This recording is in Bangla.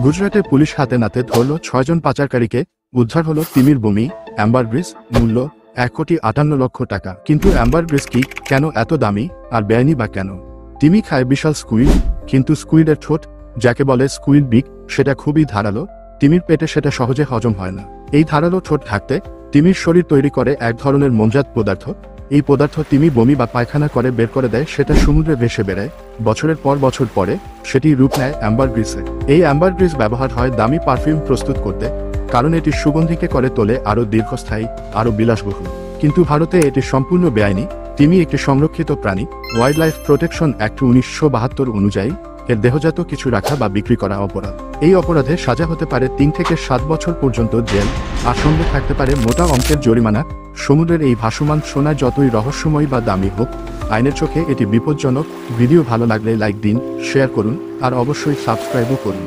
গুজরাটে পুলিশ হাতে নাতে ধরল ৬ জন পাচারকারীকে। উদ্ধার হলো তিমির বমি অ্যাম্বারগ্রিস, মূল্য ১,৫৮,০০,০০০ টাকা। কিন্তু অ্যাম্বারগ্রিস কি, কেন এত দামি আর বেআইনি বা কেন? তিমি খায় বিশাল স্কুইড, কিন্তু স্কুইডের ঠোঁট, যাকে বলে স্কুইড বিক, সেটা খুবই ধারালো। তিমির পেটে সেটা সহজে হজম হয় না। এই ধারালো ঠোঁট ঢাকতে তিমির শরীর তৈরি করে এক ধরনের মোমজাত পদার্থ। এই পদার্থ তিমি বমি বা পায়খানা করে বের করে দেয়, সেটা সমুদ্রে ভেসে বেড়ায়। বছরের পর বছর পরে সেটি রূপ নেয় অ্যাম্বারগ্রিসে। এই অ্যাম্বারগ্রিস ব্যবহার হয় দামি পারফিউম প্রস্তুত করতে, কারণ এটি সুগন্ধিকে করে তোলে আরও দীর্ঘস্থায়ী, আরও বিলাসবহুল। কিন্তু ভারতে এটি সম্পূর্ণ বেআইনি। তিমি একটি সংরক্ষিত প্রাণী। ওয়াইল্ড লাইফ প্রোটেকশন অ্যাক্ট ১৯৭২ অনুযায়ী এর দেহজাত কিছু রাখা বা বিক্রি করা অপরাধ। এই অপরাধে সাজা হতে পারে ৩ থেকে ৭ বছর পর্যন্ত জেল, আর সঙ্গে থাকতে পারে মোটা অঙ্কের জরিমানা। সমুদ্রের এই ভাসমান সোনা যতই রহস্যময় বা দামি হোক, আইনের চোখে এটি বিপজ্জনক। ভিডিও ভালো লাগলে লাইক দিন, শেয়ার করুন, আর অবশ্যই সাবস্ক্রাইবও করুন।